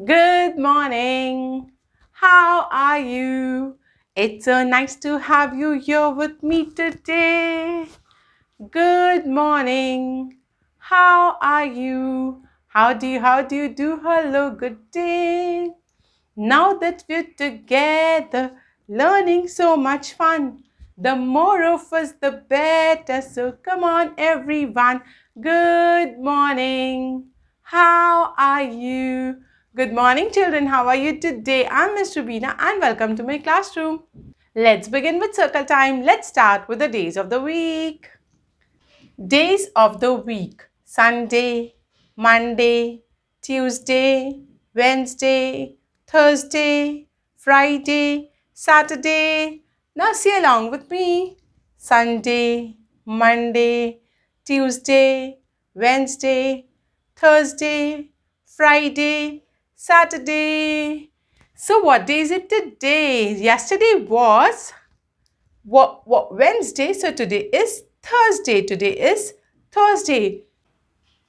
Good morning. How are you? It's so nice to have you here with me today. Good morning. How are you? How do you do? Hello, good day. Now that we're together, learning so much fun. The more of us, the better. So come on, everyone. Good morning. How are you? Good morning, children. How are you today? I'm Miss Rubina and welcome to my classroom. Let's begin with circle time. Let's start with the days of the week. Days of the week: Sunday, Monday, Tuesday, Wednesday, Thursday, Friday, Saturday. Now say along with me. Sunday, Monday, Tuesday, Wednesday, Thursday, Friday, Saturday. So what day is it today? Yesterday was Wednesday, so today is Thursday. Today is Thursday.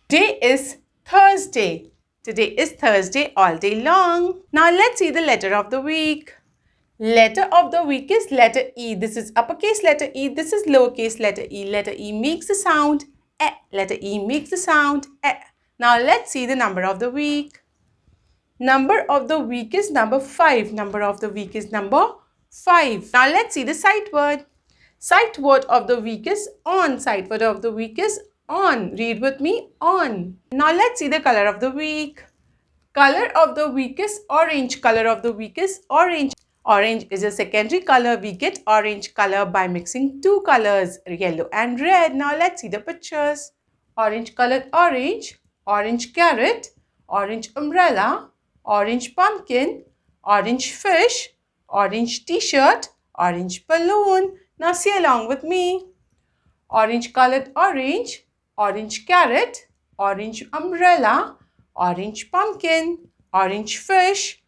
Today is Thursday. Today is Thursday all day long. Now let's see the letter of the week. Letter of the week is letter E. This is uppercase letter E. This is lowercase letter E. Letter E makes the sound E. Letter E makes the sound E. Now let's see the number of the week. Number of the week is number 5. Number of the week is number 5. Now let's see the sight word. Sight word of the week is on. Sight word of the week is on. Read with me, on. Now let's see the color of the week. Color of the week is orange. Color of the week is orange. Orange is a secondary color. We get orange color by mixing two colors, yellow and red. Now let's see the pictures. Orange colored orange, orange carrot, orange umbrella, orange pumpkin, orange fish, orange t-shirt, orange balloon. Now say along with me. Orange colored orange, orange carrot, orange umbrella, orange pumpkin, orange fish,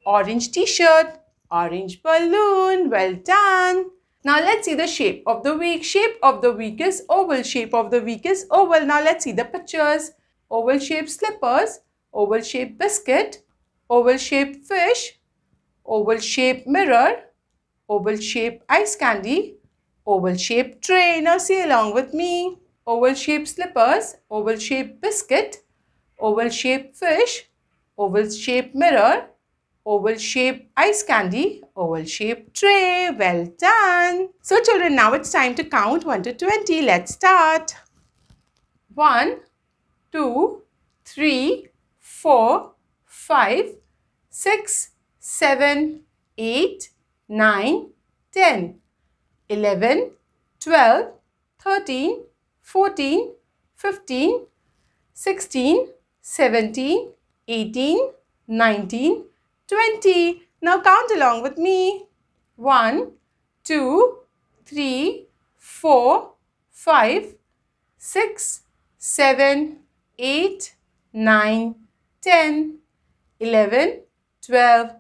orange t-shirt, orange balloon. Well done. Now let's see the shape of the week. Shape of the week is oval. Shape of the week is oval. Now let's see the pictures. Oval shaped slippers, oval shaped biscuit, oval shaped fish, oval shaped mirror, oval shaped ice candy, oval shaped tray. Now say along with me. Oval shaped slippers, oval shaped biscuit, oval shaped fish, oval shaped mirror, oval shaped ice candy, oval shaped tray. Well done. So children, now it's time to count 1 to 20. Let's start. 1, 2, 3, 4, 5, 6, 7, 8, 9, 10, 11, 12, 13, 14, 15, 16, 17, 18, 19, 20. Now count along with me. 1, 2, 3, 4, 5, 6, 7, 8, 9, 10, 11, 12,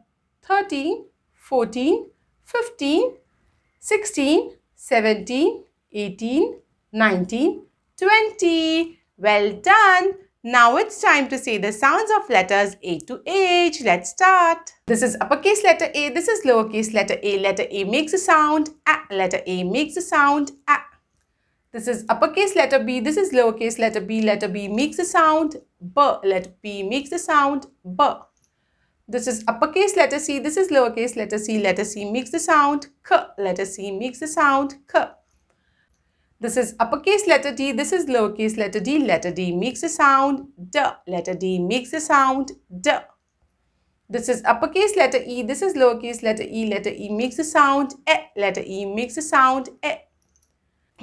13, 14, 15, 16, 17, 18, 19, 20. Well done. Now it's time to say the sounds of letters A to H. Let's start. This is uppercase letter A. This is lowercase letter A. Letter A makes a sound A. Letter A makes a sound A. This is uppercase letter B. This is lowercase letter B. Letter B makes a sound B. Letter B makes a sound B. This is uppercase letter C. This is lowercase letter C. Letter C makes the sound K. Letter C makes the sound K. This is uppercase letter D. This is lowercase letter D. Letter D makes a sound D. Letter D makes a sound D. This is uppercase letter E. This is lowercase letter E. Letter E makes a sound E. Letter E makes a sound E.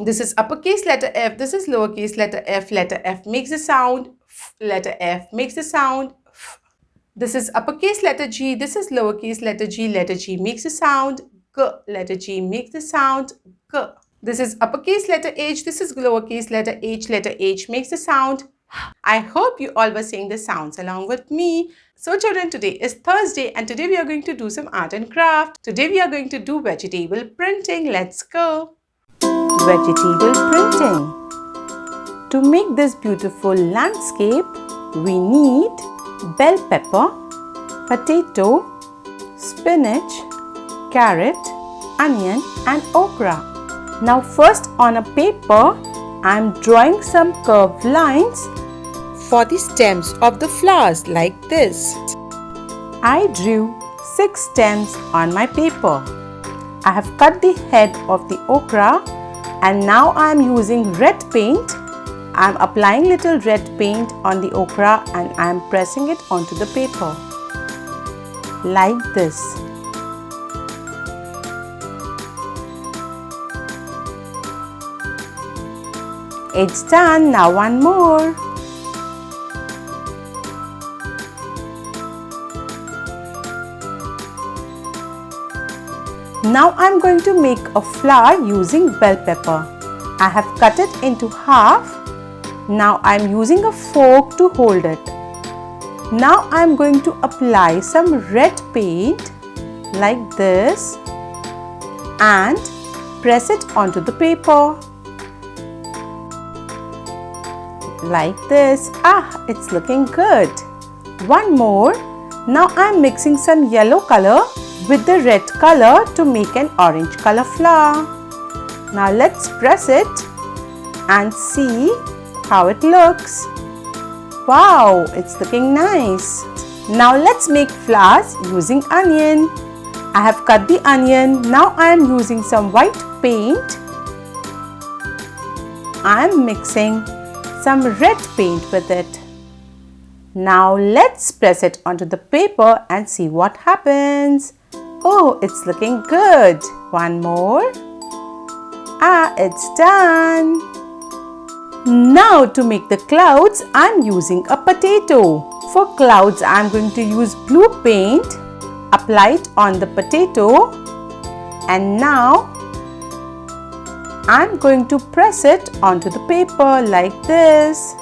This is uppercase letter F. This is lowercase letter F. Letter F makes a sound F. Letter F makes a sound F. This is uppercase letter G. This is lowercase letter G. Letter G makes a sound G. Letter G makes the sound G. This is uppercase letter H. This is lowercase letter H. Letter H makes the sound H. I hope you all were saying the sounds along with me. So children, today is Thursday and today we are going to do some art and craft. Today we are going to do vegetable printing. Let's go. Vegetable printing. To make this beautiful landscape, we need bell pepper, potato, spinach, carrot, onion and okra. Now first on a paper, I am drawing some curved lines for the stems of the flowers like this. I drew 6 stems on my paper. I have cut the head of the okra and now I am using red paint. I am applying little red paint on the okra and I am pressing it onto the paper like this. It's done. Now one more. Now I'm going to make a flower using bell pepper. I have cut it into half. Now I'm using a fork to hold it. Now I'm going to apply some red paint like this and press it onto the paper. Like this. It's looking good. One more. Now I'm mixing some yellow color with the red color to make an orange color flower. Now let's press it and see how it looks. Wow, it's looking nice. Now let's make flowers using onion. I have cut the onion. Now I am using some white paint. I am mixing some red paint with it. Now let's press it onto the paper and see what happens. Oh, it's looking good. One more. It's done. Now to make the clouds, I'm using a potato. For clouds, I'm going to use blue paint. Apply it on the potato. And now I'm going to press it onto the paper like this.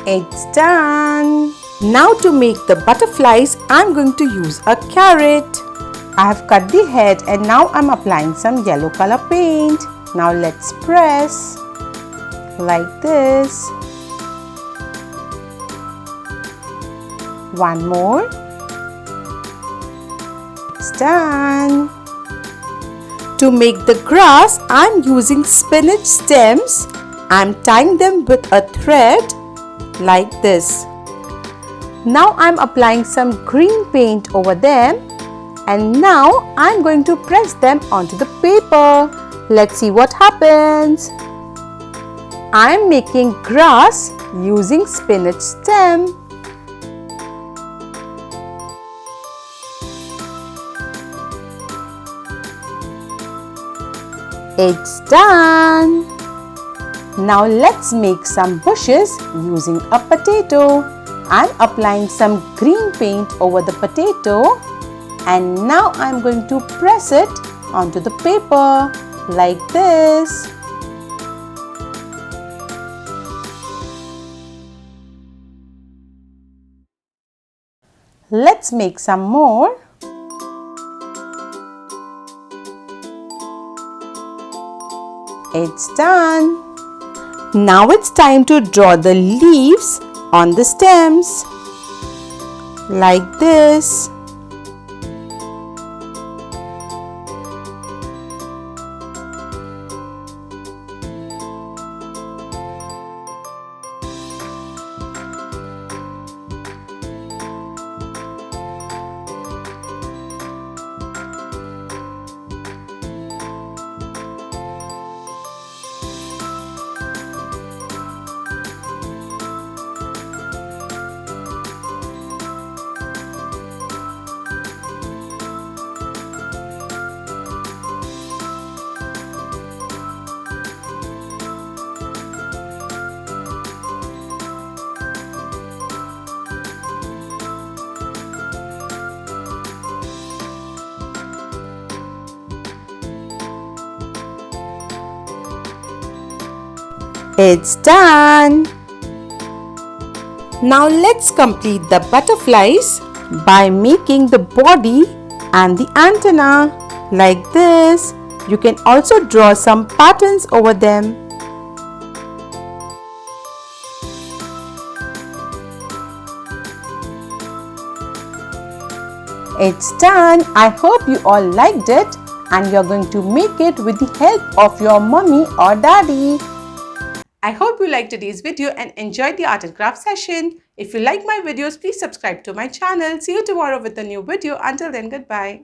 It's done. Now to make the butterflies, I'm going to use a carrot. I have cut the head and now I'm applying some yellow color paint. Now let's press like this. One more. It's done. To make the grass, I'm using spinach stems. I'm tying them with a thread like this. Now I'm applying some green paint over them and now I'm going to press them onto the paper. Let's see what happens. I'm making grass using spinach stem. It's done. Now let's make some bushes using a potato. I'm applying some green paint over the potato and now I'm going to press it onto the paper like this. Let's make some more. It's done. Now it's time to draw the leaves on the stems like this. It's done. Now let's complete the butterflies by making the body and the antenna like this. You can also draw some patterns over them. It's done. I hope you all liked it and you're going to make it with the help of your mummy or daddy. I hope you liked today's video and enjoyed the art and craft session. If you like my videos, please subscribe to my channel. See you tomorrow with a new video. Until then, goodbye.